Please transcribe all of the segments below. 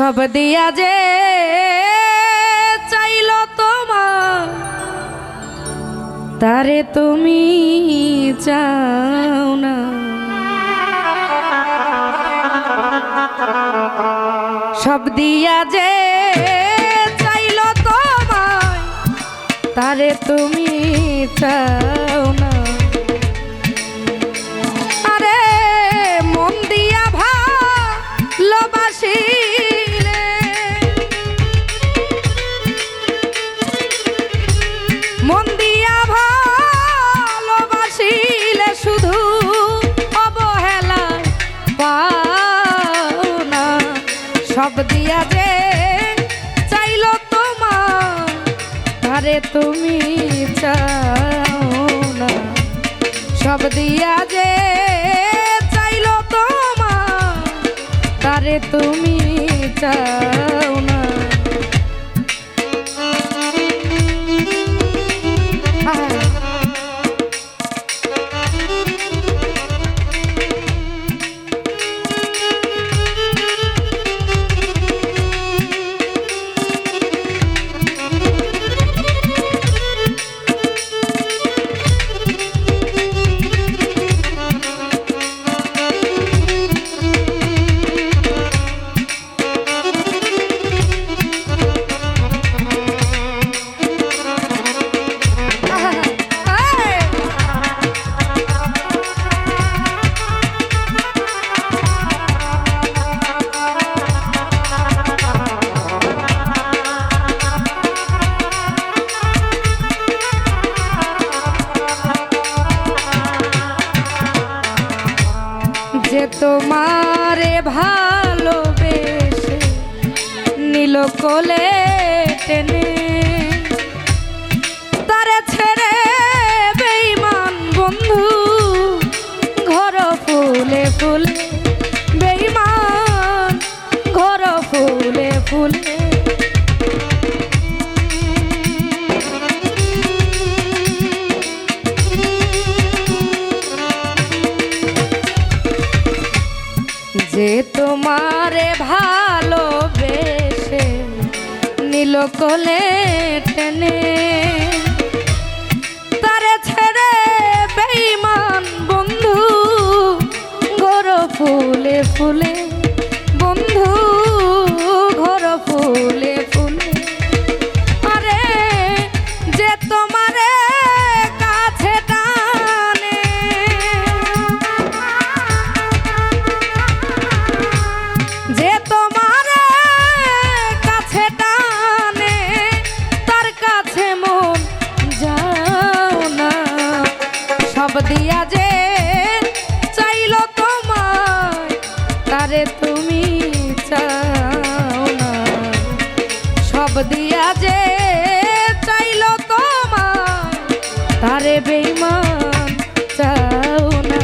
সব দিয়া যে চাইল তোমার তারে তুমি চাও না। সব দিয়া যে চাইল তোমার তারে তুমি চাও না। আরে মন দিয়া ভালোবাসিলে মন দিয়া ভালোবাসিলে শুধু অবহেলা পাও না। সব দিয়া যে চাইল তোমার তারে তুমি চাও না। সব দিয়া যে চাইল তোমার তারে তুমি চাও না। যে তোমারে ভালোবেসে নীল কোলে টেনে তারে ছেড়ে বেঈমান বন্ধু ঘর ফুলে ফুলে বেঈমান ঘর ফুলে ফুলে। যে তোমারে ভালোবেসে নীল কোলে টেনে তারে ছেড়ে বেঈমান বন্ধু ঘর ফুলে ফুলে বন্ধু ঘর ফুলে ফুলে। আরে যে তোমারে কাছে টানে যে তোমার কাছে টানে তার কাছে মন যাও না। সব দিয়া যে চাইল তোমার তারে তুমি চাও না। সব দিয়া যে চাইল তোমার তারে বেঈমান চাও না।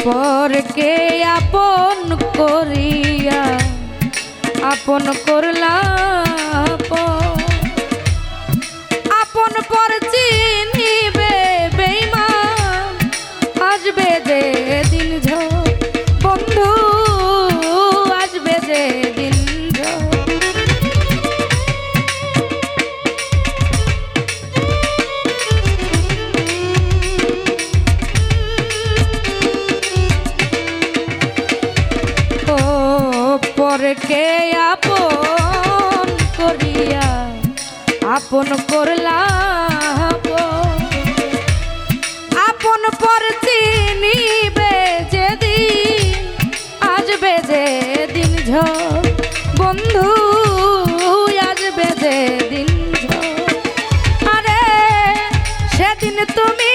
পরকে আপন করিয়া আপন করলাম আপন পর চিনিবে বেঈমান আসবে যে দিন ঝড় বন্ধু আপন করলাম আপন পর চিনিবে যেদিন আসবে যেদিন ঝড় বন্ধু আসবে যেদিন ঝড় আরে সেদিন তুমি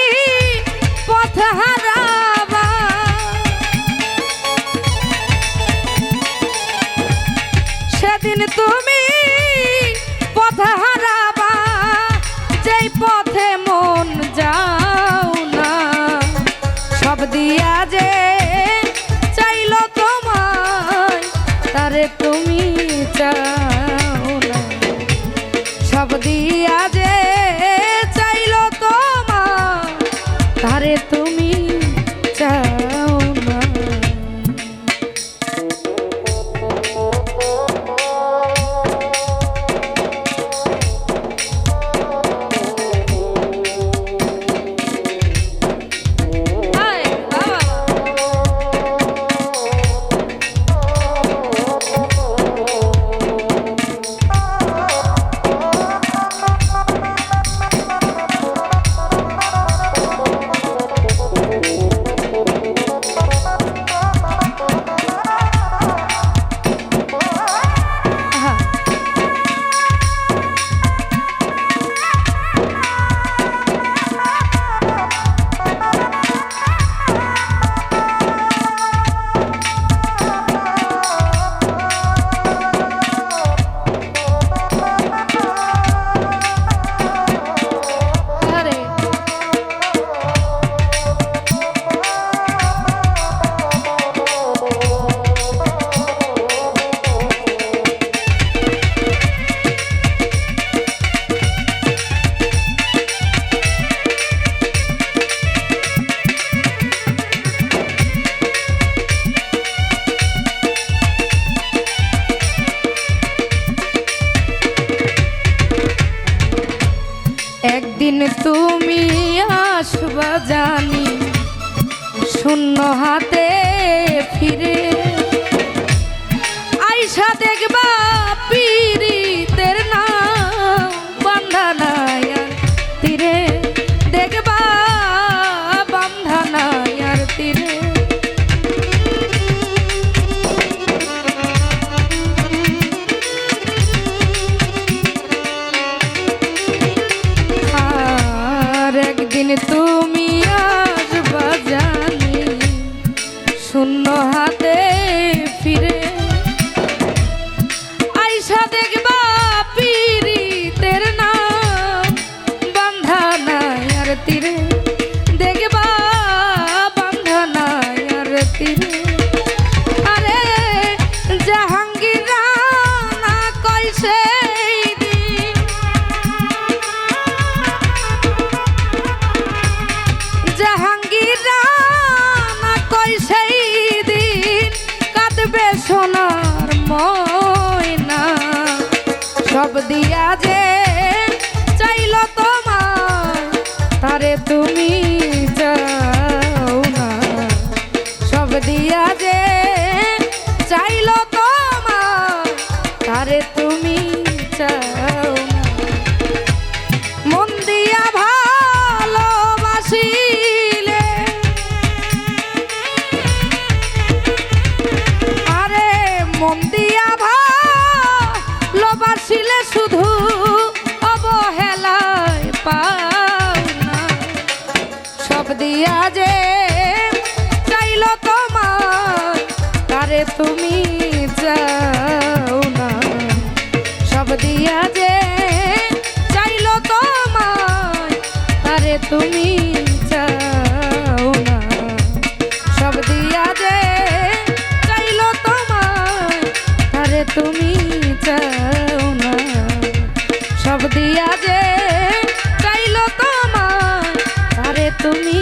পথ হারাবা সেদিন তুমি পথ হারাবা যেই পথে মন যাও না সব দিয়া যে চাইলো তোমায় তারে তুমি চাও না সব দিয়া যে চাইলো তোমায় তারে তুমি চাও না একদিন তুমি আসবা জানি শূন্য হাতে ফিরে আইসা দেখবা পীড়িতের নাম বান্ধা নাই আর তীরে দেখবা বান্ধা নাই আর তীরে একদিন তুমি আসবা জানি শূন্য হাতে ফিরে আইসা দেখবা পীড়িতের নাম বান্ধা নাই আর তীরে দেখবা বান্ধা নাই আর তীরে আরে জাহাঙ্গীর রানা কইছে সোনার ময়না সব দিয়া যে চাইলো তোমার তারে তুমি যাও না সব দিয়া যে চাইলো তোমার তারে তুমি চাও না মন দিয়া ভালোবাসিলে মন দিয়া ভালোবাসিলে শুধু অবহেলায় পাও না সব দিয়া যে চাইলো তোমার তারে তুমি যাও না সব দিয়া যে চাইলো তোমার তারে তুমি চাও না সব দিয়া যে তুমি চাও না সব দিয়া যে চাইলো তোমার আরে তুমি